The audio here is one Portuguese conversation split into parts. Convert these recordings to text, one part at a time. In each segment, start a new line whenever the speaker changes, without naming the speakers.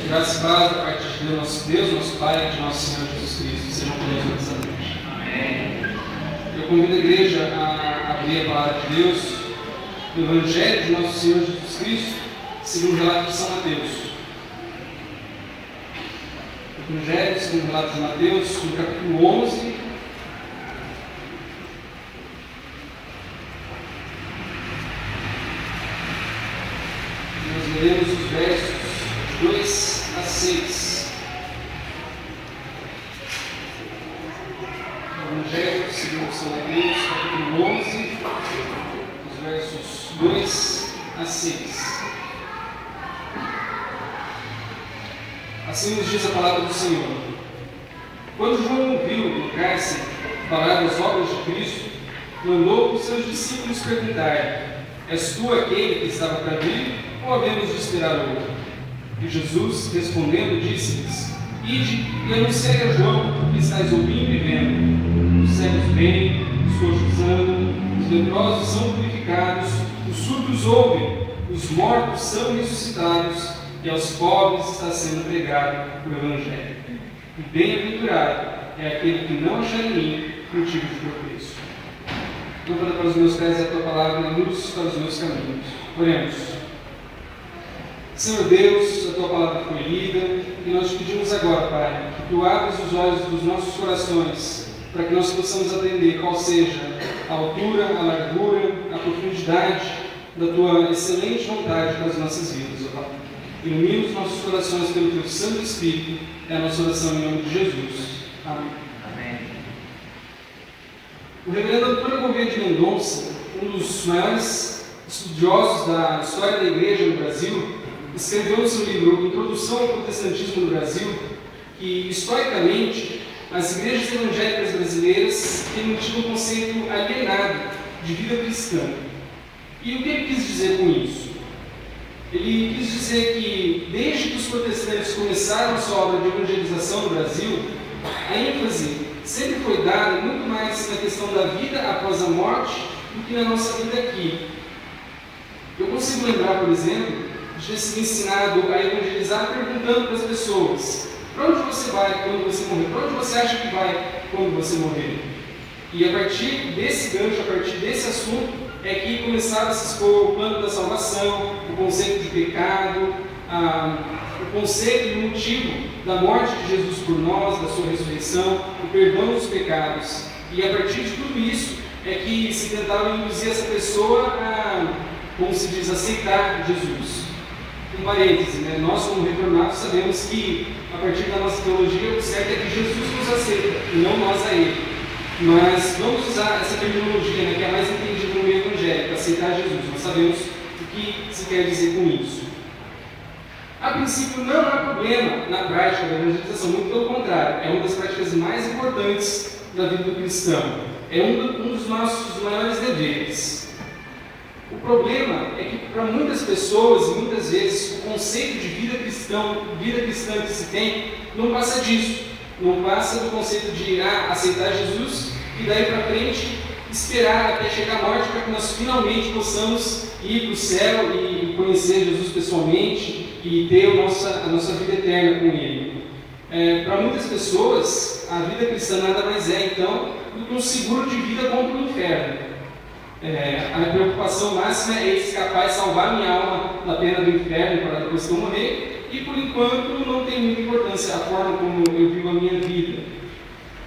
Graças e paz da parte de Deus, nosso Pai e de nosso Senhor Jesus Cristo. Sejam conosco nessa noite. Amém. Eu convido a igreja a abrir a palavra de Deus no Evangelho de nosso Senhor Jesus Cristo, segundo o relato de São Mateus. O Evangelho, segundo o relato de Mateus, no capítulo 11. Nós leremos os versos 2 a 6. Evangelho segundo São Mateus, capítulo 11, os versos 2 a 6. Assim nos diz a palavra do Senhor. Quando João ouviu no cárcere falar das obras de Cristo, mandou os seus discípulos perguntar: És tu aquele que estava para vir, ou havemos de esperar outro? E Jesus, respondendo, disse-lhes: Ide e anunciai a João o que estáis ouvindo e vendo. Os cegos veem, os coxos andam, os leprosos são purificados, os surdos ouvem, os mortos são ressuscitados, e aos pobres está sendo pregado o Evangelho. E bem-aventurado é aquele que não achar em mim motivo de tropeço. Lâmpada para os meus pés é a tua palavra e luz para os meus caminhos. Oremos. Senhor Deus, a tua palavra foi lida e nós te pedimos agora, Pai, que tu abres os olhos dos nossos corações para que nós possamos aprender qual seja a altura, a largura, a profundidade da tua excelente vontade para as nossas vidas, ó Pai. Ilumina os nossos corações pelo teu Santo Espírito, é a nossa oração em nome de Jesus. Amém. Amém. O reverendo Antônio Gouveia de Mendonça, um dos maiores estudiosos da história da Igreja no Brasil, escreveu no seu livro Introdução ao Protestantismo no Brasil que, historicamente, as igrejas evangélicas brasileiras têm mantido um conceito alienado de vida cristã. E o que ele quis dizer com isso? Ele quis dizer que, desde que os protestantes começaram a sua obra de evangelização no Brasil, a ênfase sempre foi dada muito mais na questão da vida após a morte do que na nossa vida aqui. Eu consigo lembrar, por exemplo, de ter sido ensinado a evangelizar perguntando para as pessoas: para onde você vai quando você morrer? Para onde você acha que vai quando você morrer? E a partir desse gancho, a partir desse assunto, é que começaram a se expor o plano da salvação, o conceito de pecado, o conceito e o motivo da morte de Jesus por nós, da sua ressurreição, o perdão dos pecados. E a partir de tudo isso é que se tentava induzir essa pessoa a, como se diz, aceitar Jesus. Um parêntese, né? Nós, como reformados, sabemos que, a partir da nossa teologia, o certo é que Jesus nos aceita, e não nós a Ele. Mas vamos usar essa terminologia, né, que é mais entendida no meio evangélico, aceitar Jesus. Nós sabemos o que se quer dizer com isso. A princípio, não há problema na prática da evangelização, muito pelo contrário, é uma das práticas mais importantes da vida do cristão. É um dos nossos maiores deveres. O problema é que, para muitas pessoas, e muitas vezes, o conceito de vida cristã que se tem, não passa disso. Não passa do conceito de aceitar Jesus e daí para frente esperar até chegar a morte para que nós finalmente possamos ir para o céu e conhecer Jesus pessoalmente e ter a nossa vida eterna com Ele. Para muitas pessoas, a vida cristã nada mais é, então, do que um seguro de vida contra o inferno. A minha preocupação máxima é escapar e salvar minha alma da pena do inferno para depois que eu morrer, e por enquanto não tem muita importância a forma como eu vivo a minha vida.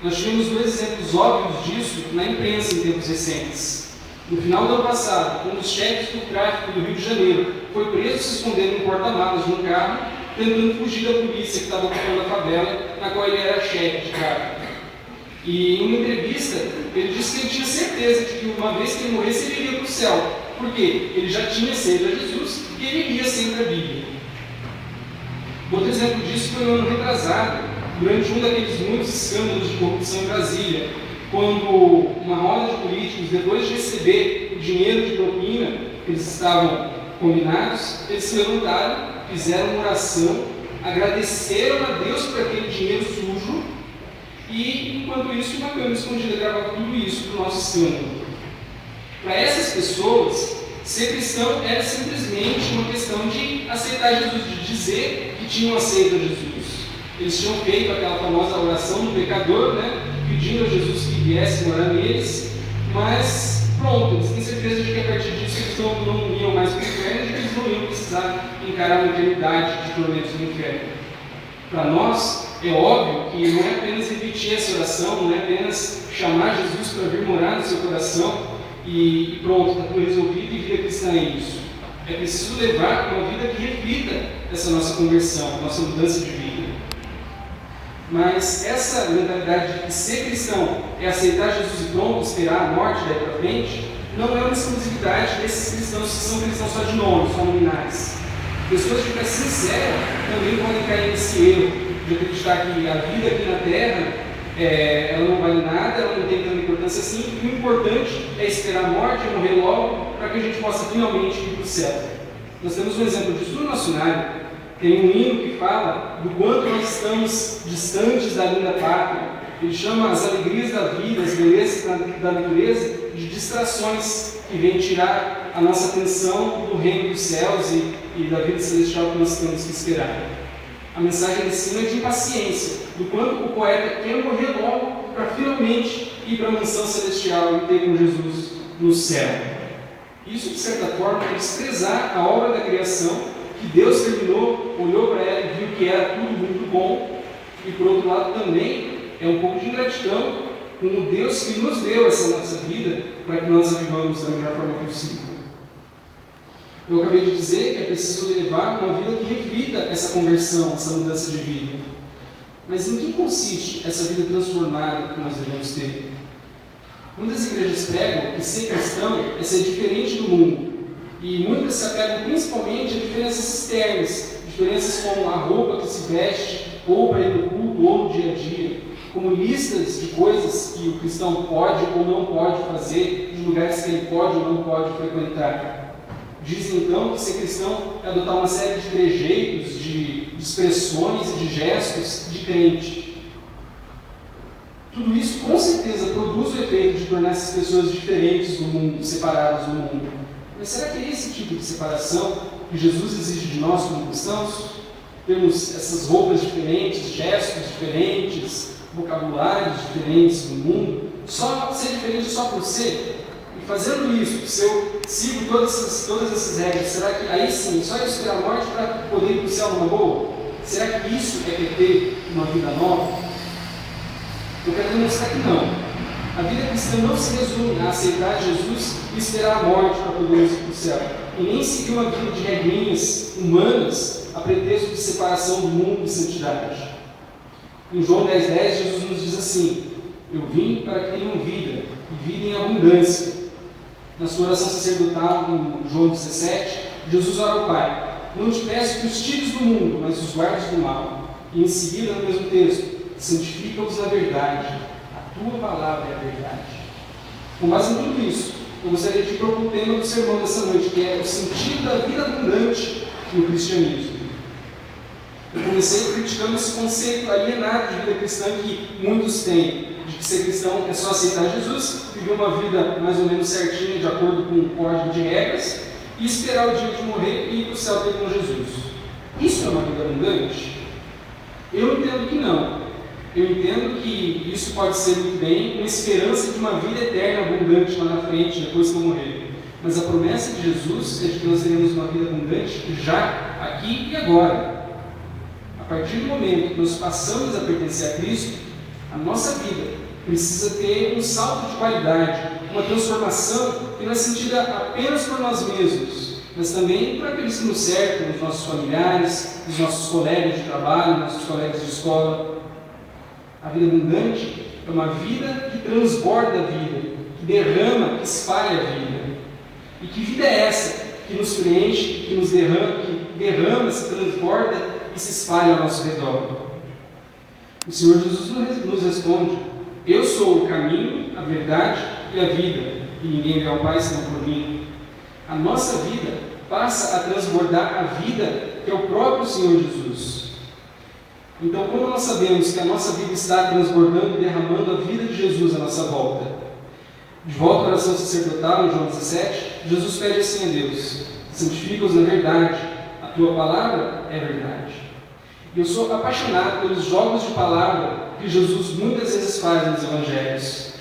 Nós tivemos 2 exemplos óbvios disso na imprensa em tempos recentes. No final do ano passado, um dos chefes do tráfico do Rio de Janeiro foi preso se escondendo em porta-malas de um carro, tentando fugir da polícia que estava ocupando a favela, na qual ele era chefe de tráfico. E em uma entrevista, ele disse que ele tinha certeza de que uma vez que ele morresse, ele iria para o céu. Por quê? Ele já tinha sede a Jesus e ele lia sempre a Bíblia. Outro exemplo disso foi no ano retrasado, durante um daqueles muitos escândalos de corrupção em Brasília, quando uma roda de políticos, depois de receber o dinheiro de propina que eles estavam combinados, eles se levantaram, fizeram uma oração, agradeceram a Deus por aquele dinheiro sujo, e enquanto isso, uma câmera escondida gravava tudo isso para o nosso escândalo. Para essas pessoas, ser cristão era simplesmente uma questão de aceitar Jesus, de dizer que tinham aceito a Jesus. Eles tinham feito aquela famosa oração do pecador, né, pedindo a Jesus que viesse morar neles, mas pronto, eles têm certeza de que a partir disso eles não iam mais para o inferno, e que eles não iam precisar encarar uma eternidade de tormentos no inferno. Para nós, é óbvio que não é apenas repetir essa oração, não é apenas chamar Jesus para vir morar no seu coração e pronto, está tudo resolvido e vida cristã é isso. É preciso levar uma vida que reflita essa nossa conversão, nossa mudança de vida. Mas essa mentalidade de que ser cristão é aceitar Jesus e pronto, esperar a morte daí para frente, não é uma exclusividade desses cristãos que são cristãos só de nome, só nominais. Pessoas de fé sincera também podem cair nesse erro de acreditar que a vida aqui na Terra ela não vale nada, ela não tem tanta importância assim, e o importante é esperar a morte, morrer logo, para que a gente possa finalmente ir para o céu. Nós temos um exemplo disso no nosso cenário. Tem um hino que fala do quanto nós estamos distantes da linda pátria. Ele chama as alegrias da vida, as belezas da natureza, de distrações que vêm tirar a nossa atenção do reino dos céus e da vida celestial que nós temos que esperar. A mensagem desse hino é de impaciência, do quanto o poeta quer morrer logo para finalmente ir para a mansão celestial e ter com Jesus no céu. Isso, de certa forma, é desprezar a obra da criação, que Deus terminou, olhou para ela e viu que era tudo muito bom, e por outro lado também é um pouco de ingratidão com o Deus que nos deu essa nossa vida para que nós a vivamos da melhor forma possível. Eu acabei de dizer que é preciso levar uma vida que reflita essa conversão, essa mudança de vida. Mas em que consiste essa vida transformada que nós devemos ter? Muitas igrejas pregam que ser cristão é ser diferente do mundo. E muitas se apegam principalmente a diferenças externas, diferenças como a roupa que se veste, ou para ir no culto, ou no dia a dia, como listas de coisas que o cristão pode ou não pode fazer, de lugares que ele pode ou não pode frequentar. Dizem então que ser cristão é adotar uma série de trejeitos, de expressões e de gestos de crente. Tudo isso com certeza produz o efeito de tornar essas pessoas diferentes do mundo, separadas do mundo. Mas será que é esse tipo de separação que Jesus exige de nós como cristãos? Temos essas roupas diferentes, gestos diferentes, vocabulários diferentes do mundo? Só ser diferente só por ser? E fazendo isso, se eu sigo todas essas regras, será que aí sim, só eu esperar a morte para poder ir para o céu numa boa? Será que isso é ter uma vida nova? Eu quero demonstrar que não. A vida cristã não se resume a aceitar Jesus e esperar a morte para podermos ir para o céu. E nem seguir uma vida de regrinhas humanas a pretexto de separação do mundo e santidade. Em João 10,10, Jesus nos diz assim: eu vim para que tenham vida, e vida em abundância. Na sua oração sacerdotal, em João 17, Jesus ora ao Pai: não te peço que os tires do mundo, mas os guardes do mal. E em seguida, no mesmo texto, santifica-os na verdade. A tua palavra é a verdade. Com base em tudo isso, eu gostaria de propor o tema do sermão dessa noite, que é o sentido da vida abundante no cristianismo. Eu comecei criticando esse conceito alienado de vida cristã que muitos têm, de que ser cristão é só aceitar Jesus, viver uma vida mais ou menos certinha, de acordo com o código de regras, e esperar o dia de morrer e ir para o céu ter com Jesus. Isso é uma vida abundante? Eu entendo que não. Eu entendo que isso pode ser muito bem uma esperança de uma vida eterna abundante lá na frente, depois que eu morrer. Mas a promessa de Jesus é de que nós teremos uma vida abundante já, aqui e agora. A partir do momento que nós passamos a pertencer a Cristo, a nossa vida precisa ter um salto de qualidade, uma transformação que não é sentida apenas por nós mesmos, mas também por aqueles que nos cercam, os nossos familiares, os nossos colegas de trabalho, nossos colegas de escola. A vida abundante é uma vida que transborda a vida, que derrama, que espalha a vida. E que vida é essa que nos preenche, que nos derrama, se transborda e se espalha ao nosso redor? O Senhor Jesus nos responde: eu sou o caminho, a verdade e a vida, e ninguém vê ao Pai senão por mim. A nossa vida passa a transbordar a vida que é o próprio Senhor Jesus. Então, como nós sabemos que a nossa vida está transbordando e derramando a vida de Jesus à nossa volta? De volta à oração sacerdotal, em João 17, Jesus pede assim a Deus: santifica-os na verdade, a tua palavra é verdade. Eu sou apaixonado pelos jogos de palavra que Jesus muitas vezes faz nos evangelhos.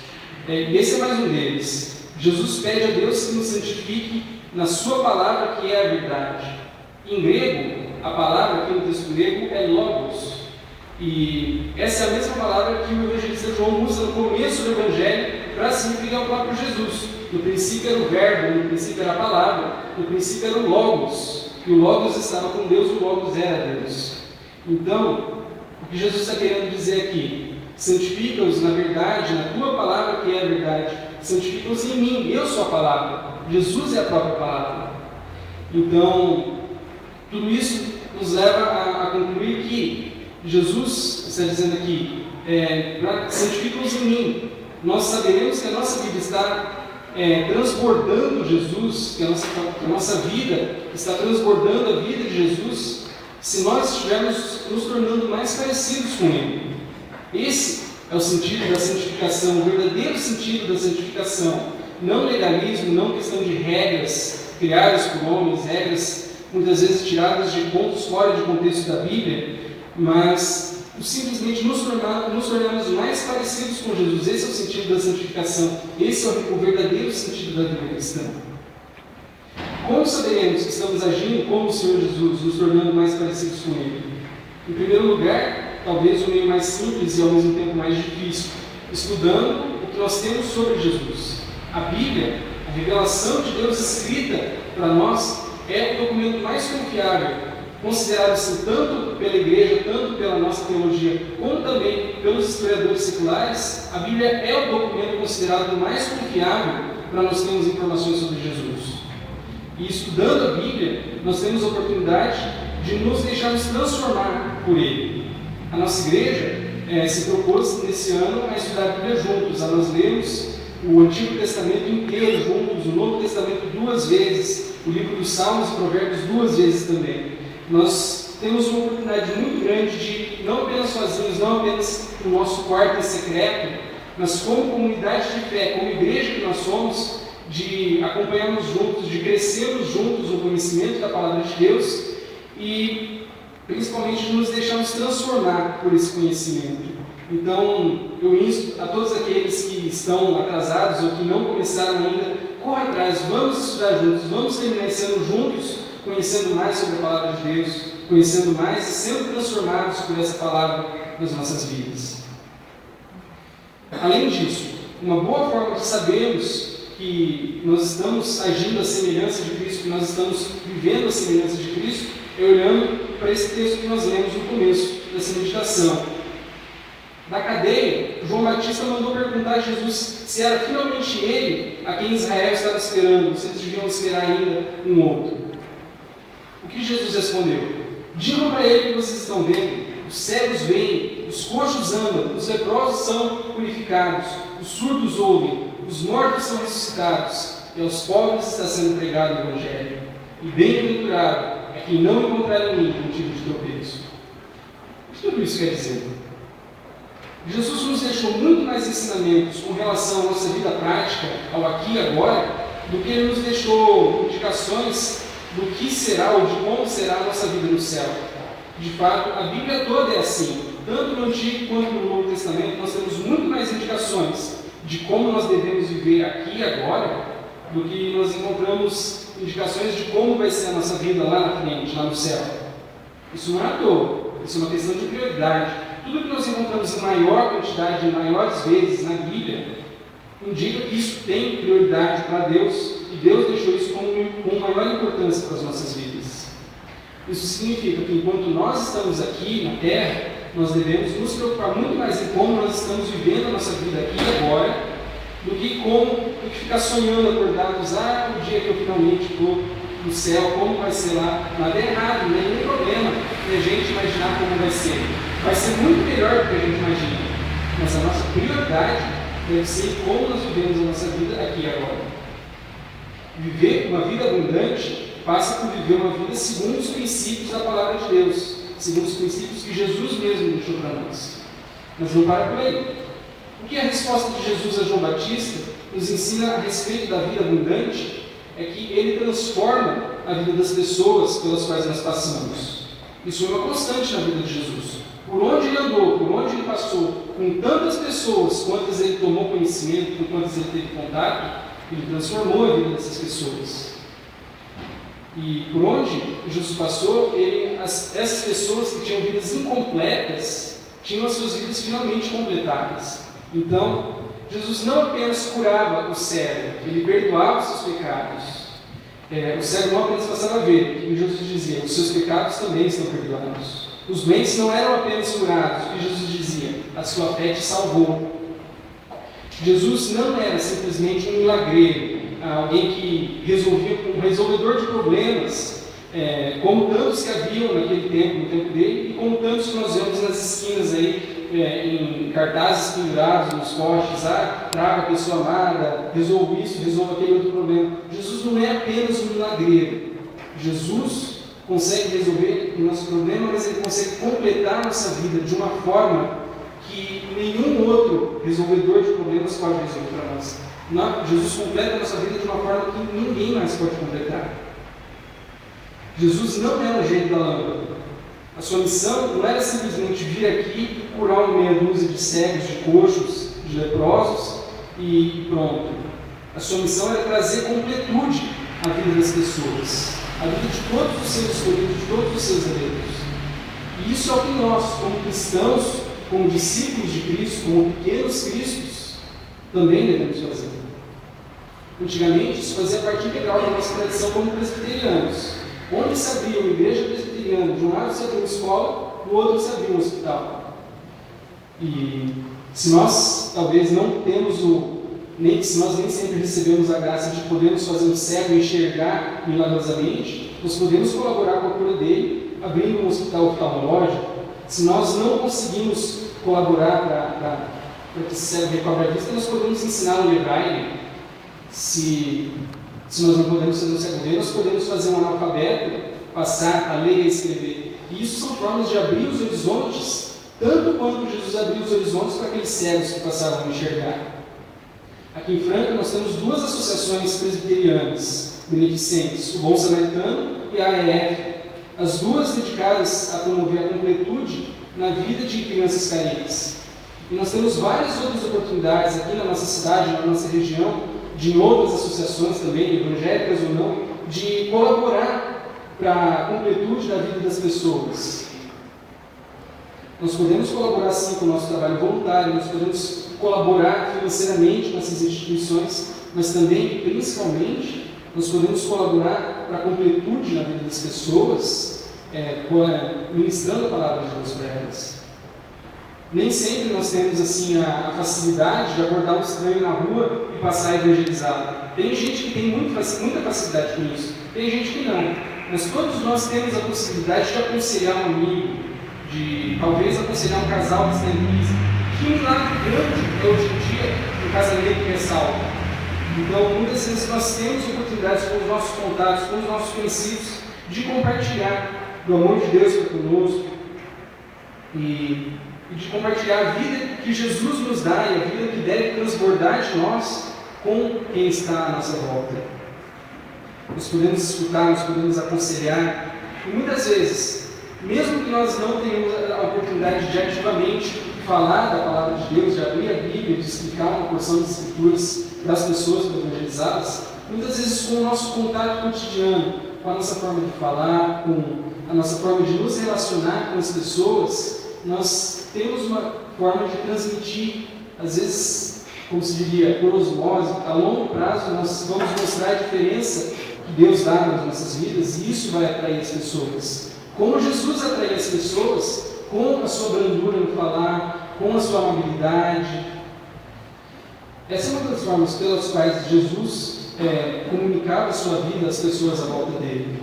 E esse é mais um deles. Jesus pede a Deus que nos santifique na sua palavra, que é a verdade. Em grego, a palavra aqui no texto grego é logos. E essa é a mesma palavra que o evangelista João usa no começo do evangelho para se referir ao próprio Jesus. No princípio era o verbo, no princípio era a palavra, no princípio era o logos. E o logos estava com Deus, o logos era Deus. Então, o que Jesus está querendo dizer aqui: santifica-os na verdade, na tua palavra que é a verdade. Santifica-os em mim, eu sou a palavra. Jesus é a própria palavra. Então, tudo isso nos leva a concluir que Jesus está dizendo aqui: santifica-os em mim. Nós saberemos que a nossa vida está transbordando Jesus, que a nossa vida está transbordando a vida de Jesus, se nós estivermos nos tornando mais parecidos com Ele. Esse é o sentido da santificação, o verdadeiro sentido da santificação. Não legalismo, não questão de regras criadas por homens, regras muitas vezes tiradas de pontos fora de contexto da Bíblia, mas simplesmente nos tornarmos mais parecidos com Jesus. Esse é o sentido da santificação. Esse é o verdadeiro sentido da vida cristã. Como saberemos que estamos agindo como o Senhor Jesus, nos tornando mais parecidos com Ele? Em primeiro lugar, talvez o meio mais simples e ao mesmo tempo mais difícil, estudando o que nós temos sobre Jesus. A Bíblia, a revelação de Deus escrita para nós, é o documento mais confiável, considerado assim tanto pela igreja, tanto pela nossa teologia, como também pelos historiadores seculares. A Bíblia é o documento considerado mais confiável para nós termos informações sobre Jesus. E estudando a Bíblia, nós temos a oportunidade de nos deixarmos transformar por Ele. A nossa igreja se propôs nesse ano a estudar a Bíblia juntos, a nós lermos o Antigo Testamento inteiro juntos, o Novo Testamento 2 vezes, o livro dos Salmos e Provérbios 2 vezes também. Nós temos uma oportunidade muito grande de, não apenas sozinhos, não apenas no nosso quarto em secreto, mas como comunidade de fé, como igreja que nós somos, de acompanharmos juntos, de crescermos juntos no conhecimento da Palavra de Deus e principalmente de nos deixarmos transformar por esse conhecimento. Então, eu insto a todos aqueles que estão atrasados ou que não começaram ainda, corra atrás, vamos estudar juntos, vamos terminar esse ano juntos, conhecendo mais sobre a Palavra de Deus, conhecendo mais e sendo transformados por essa Palavra nas nossas vidas. Além disso, uma boa forma de sabermos que nós estamos agindo à semelhança de Cristo, que nós estamos vivendo a semelhança de Cristo, é olhando para esse texto que nós lemos no começo dessa meditação. Na cadeia, João Batista mandou perguntar a Jesus se era finalmente ele a quem Israel estava esperando, se eles deviam esperar ainda um outro. O que Jesus respondeu? Digam para ele o que vocês estão vendo: os cegos veem, os coxos andam, os leprosos são purificados, os surdos ouvem, os mortos são ressuscitados, e aos pobres está sendo pregado o Evangelho. E bem-aventurado é quem não encontrar em mim motivo de tropeço. O que tudo isso quer dizer? Jesus nos deixou muito mais ensinamentos com relação à nossa vida prática, ao aqui e agora, do que Ele nos deixou indicações do que será ou de como será a nossa vida no céu. De fato, a Bíblia toda é assim. Tanto no Antigo quanto no Novo Testamento, nós temos muito mais indicações de como nós devemos viver aqui e agora, do que nós encontramos indicações de como vai ser a nossa vida lá na frente, lá no céu. Isso não é à toa, isso é uma questão de prioridade. Tudo que nós encontramos em maior quantidade, em maiores vezes na Bíblia, indica que isso tem prioridade para Deus, e Deus deixou isso com maior importância para as nossas vidas. Isso significa que enquanto nós estamos aqui na Terra, nós devemos nos preocupar muito mais em como nós estamos vivendo a nossa vida aqui e agora, do que ficar sonhando acordados, o dia que eu finalmente estou no céu, como vai ser lá. Nada é errado, não é nenhum problema a gente imaginar como vai ser. Vai ser muito melhor do que a gente imagina, mas a nossa prioridade deve ser como nós vivemos a nossa vida aqui e agora. Viver uma vida abundante passa por viver uma vida segundo os princípios da Palavra de Deus, segundo os princípios que Jesus mesmo deixou para nós. Mas não para por aí. O que a resposta de Jesus a João Batista nos ensina a respeito da vida abundante é que Ele transforma a vida das pessoas pelas quais nós passamos. Isso é uma constante na vida de Jesus. Por onde Ele andou, por onde Ele passou, com tantas pessoas, quantas Ele tomou conhecimento, com quantas Ele teve contato, Ele transformou a vida dessas pessoas. E por onde Jesus passou, essas pessoas que tinham vidas incompletas, tinham as suas vidas finalmente completadas. Então, Jesus não apenas curava o cego, Ele perdoava os seus pecados. O cego não apenas passava a ver, e Jesus dizia, os seus pecados também estão perdoados. Os doentes não eram apenas curados, e Jesus dizia, a sua fé te salvou. Jesus não era simplesmente um milagreiro, alguém que resolvia, um resolvedor de problemas, como tantos que haviam naquele tempo, no tempo dele, e como tantos que nós vemos nas esquinas aí, em cartazes pendurados nos postes, traga a pessoa amada, resolva isso, resolva aquele outro problema. Jesus não é apenas um milagreiro. Jesus consegue resolver o nosso problema, mas Ele consegue completar a nossa vida de uma forma que nenhum outro resolvedor de problemas pode resolver para nós. Jesus completa a nossa vida de uma forma que ninguém mais pode completar. Jesus não é o gênio da lâmpada. A sua missão não era simplesmente vir aqui e curar uma meia dúzia de cegos, de coxos, de leprosos e pronto. A sua missão era trazer completude à vida das pessoas, à vida de todos os seus escolhidos, de todos os seus eleitos. E isso é o que nós, como cristãos, como discípulos de Cristo, como pequenos cristos, também devemos fazer. Antigamente, isso fazia parte integral da nossa tradição como presbiterianos. Onde se abria uma igreja presbiteriana, de um lado se abria uma escola, do outro se abria um hospital. E se nós talvez não temos se nós nem sempre recebemos a graça de podermos fazer um cego enxergar milagrosamente, nós podemos colaborar com a cura dele, abrindo um hospital oftalmológico. Se nós não conseguimos colaborar para que esse cego recobre a vista, nós podemos ensinar a ler braille. Se nós não podemos fazer um cego ver, nós podemos fazer um analfabeto passar a ler e a escrever. E isso são formas de abrir os horizontes, tanto quanto Jesus abriu os horizontes para aqueles cegos que passavam a enxergar. Aqui em Franca nós temos duas associações presbiterianas beneficentes, o Bom Samaritano e a AEF, as duas dedicadas a promover a completude na vida de crianças carentes. E nós temos várias outras oportunidades aqui na nossa cidade, na nossa região, de outras associações também, evangélicas ou não, de colaborar para a completude da vida das pessoas. Nós podemos colaborar sim com o nosso trabalho voluntário, nós podemos colaborar financeiramente com essas instituições, mas também, principalmente, nós podemos colaborar para a completude na vida das pessoas, ministrando a palavra de Deus para elas. Nem sempre nós temos assim a facilidade de abordar um estranho na rua e passar a evangelizar. Tem gente que tem muita facilidade com isso, tem gente que não. Mas todos nós temos a possibilidade de aconselhar um amigo, de talvez aconselhar um casal que está em crise. Que milagre grande é hoje em dia um casamento que é salvo. Então, muitas vezes nós temos oportunidades com os nossos contatos, com os nossos conhecidos, de compartilhar do amor de Deus para conosco e de compartilhar a vida que Jesus nos dá e a vida que deve transbordar de nós com quem está à nossa volta. Nós podemos escutar, nós podemos aconselhar, e muitas vezes, mesmo que nós não tenhamos a oportunidade de ativamente falar da palavra de Deus, de abrir a Bíblia, de explicar uma porção das Escrituras para as pessoas evangelizadas, muitas vezes com o nosso contato cotidiano, com a nossa forma de falar, com a nossa forma de nos relacionar com as pessoas, nós temos uma forma de transmitir, às vezes, como se diria, por osmose. A longo prazo nós vamos mostrar a diferença que Deus dá nas nossas vidas e isso vai atrair as pessoas. Como Jesus atrai as pessoas com a sua brandura no falar, com a sua amabilidade. Essa é uma das formas pelas quais Jesus comunicava a sua vida às pessoas à volta dele.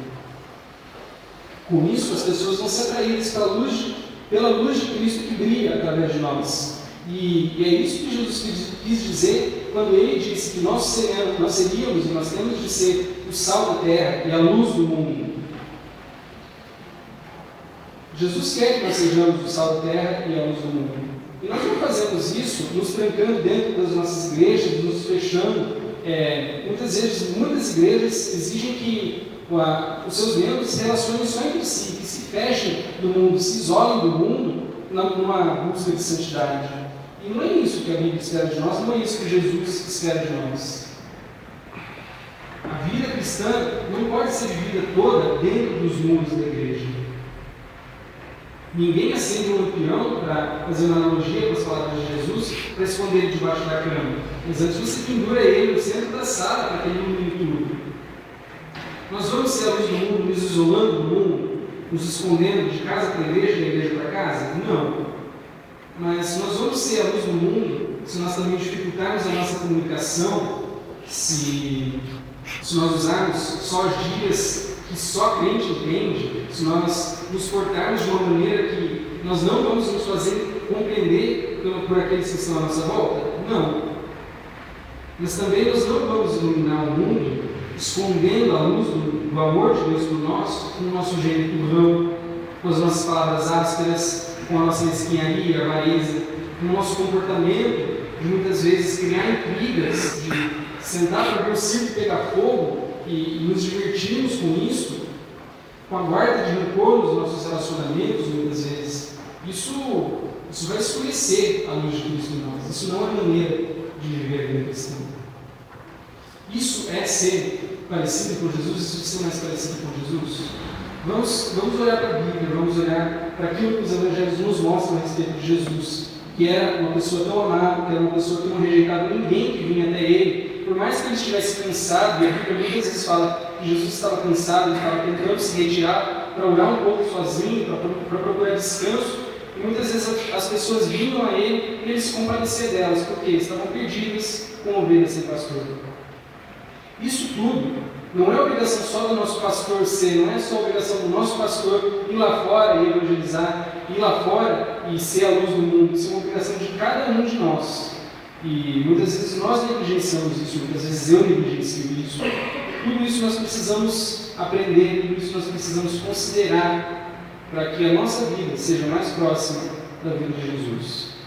Com isso, as pessoas vão ser atraídas pela luz de Cristo que brilha através de nós. E é isso que Jesus quis dizer quando Ele disse que nós seríamos e nós temos de ser o sal da terra e a luz do mundo. Jesus quer que nós sejamos o sal da terra e a luz do mundo. E nós não fazemos isso nos trancando dentro das nossas igrejas, nos fechando muitas vezes, muitas igrejas exigem que os seus membros se relacionem só entre si, que se fechem do mundo, se isolem do mundo numa busca de santidade. E não é isso que a Bíblia espera de nós, não é isso que Jesus espera de nós. A vida cristã não pode ser vivida toda dentro dos muros da igreja. Ninguém acende um lampião, para fazer uma analogia com as palavras de Jesus, para esconder ele debaixo da cama. Mas antes você pendura ele no centro da sala, para que ele ilumine tudo. Nós vamos ser a luz do mundo, nos isolando do mundo, nos escondendo de casa para a igreja, da igreja para casa? Não. Mas nós vamos ser a luz do mundo se nós também dificultarmos a nossa comunicação, se nós usarmos só gírias que só crente entende, se nós nos portarmos de uma maneira que nós não vamos nos fazer compreender por aqueles que estão à nossa volta? Não. Mas também nós não vamos iluminar o mundo escondendo a luz do amor de Deus por nós, com o nosso jeito turrão, com as nossas palavras ásperas, com a nossa mesquinharia, avareza, com o nosso comportamento de muitas vezes criar intrigas, de sentar para ver o circo pegar fogo e nos divertirmos com isso, com a guarda de rancor nos nossos relacionamentos, muitas vezes. Isso vai escurecer a luz de Cristo em nós. Isso não é maneira de viver a vida cristã. Isso é ser parecido com Jesus, isso é ser mais parecido com Jesus. Vamos olhar para a Bíblia, vamos olhar para aquilo que os evangelhos nos mostram a respeito de Jesus, que era uma pessoa tão amada, que era uma pessoa que não rejeitava ninguém que vinha até ele, por mais que ele estivesse cansado, e a Bíblia muitas vezes fala que Jesus estava cansado, ele estava tentando se retirar para orar um pouco sozinho, para procurar descanso, e muitas vezes as pessoas vinham a ele e ele se compadecia delas, porque estavam perdidas com ovelhas sem pastor. Isso tudo não é obrigação só do nosso pastor ser, não é só obrigação do nosso pastor ir lá fora e evangelizar, ir lá fora e ser a luz do mundo, isso é uma obrigação de cada um de nós. E muitas vezes nós negligenciamos isso, muitas vezes eu negligencio isso. Tudo isso nós precisamos aprender, tudo isso nós precisamos considerar para que a nossa vida seja mais próxima da vida de Jesus.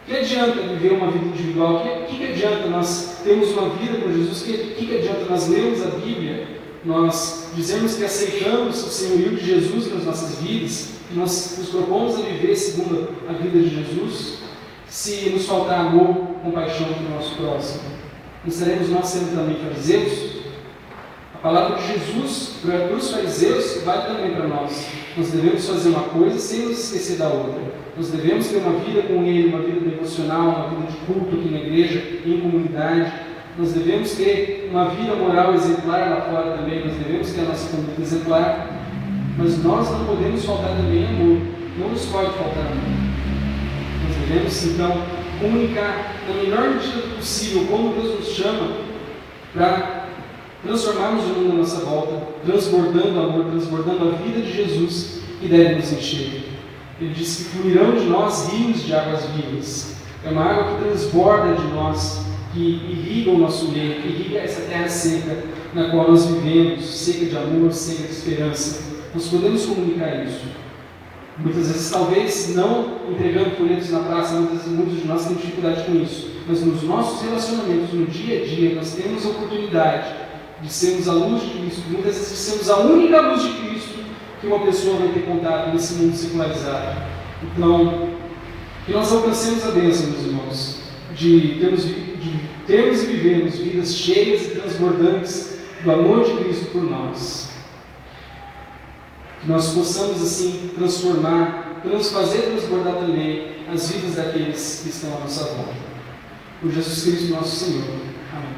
O que adianta viver uma vida individual? O que adianta nós termos uma vida com Jesus? O que adianta nós lermos a Bíblia, nós dizermos que aceitamos o senhorio de Jesus nas nossas vidas, que nós nos propomos a viver segundo a vida de Jesus, se nos faltar amor, compaixão pelo nosso próximo? Não seremos nós sendo também fariseus? A palavra de Jesus para os fariseus vale também para nós. Nós devemos fazer uma coisa sem nos esquecer da outra. Nós devemos ter uma vida com Ele, uma vida devocional, uma vida de culto aqui na igreja, em comunidade. Nós devemos ter uma vida moral exemplar lá fora também. Nós devemos ter a nossa conduta exemplar. Mas nós não podemos faltar também amor. Não nos pode faltar amor. Nós devemos, então, comunicar na melhor medida possível como Deus nos chama para transformarmos o mundo à nossa volta, transbordando amor, transbordando a vida de Jesus que deve nos encher. Ele diz que fluirão de nós rios de águas vivas. É uma água que transborda de nós, que irriga o nosso meio, que irriga essa terra seca na qual nós vivemos, seca de amor, seca de esperança. Nós podemos comunicar isso. Muitas vezes, talvez, não entregando folhetos na praça, muitos de nós têm dificuldade com isso. Mas nos nossos relacionamentos, no dia a dia, nós temos a oportunidade de sermos a luz de Cristo, muitas vezes de sermos a única luz de Cristo que uma pessoa vai ter contato nesse mundo secularizado. Então, que nós alcancemos a bênção, meus irmãos, de termos e vivermos vidas cheias e transbordantes do amor de Cristo por nós. Que nós possamos, assim, fazer transbordar também as vidas daqueles que estão à nossa volta. Por Jesus Cristo, nosso Senhor. Amém.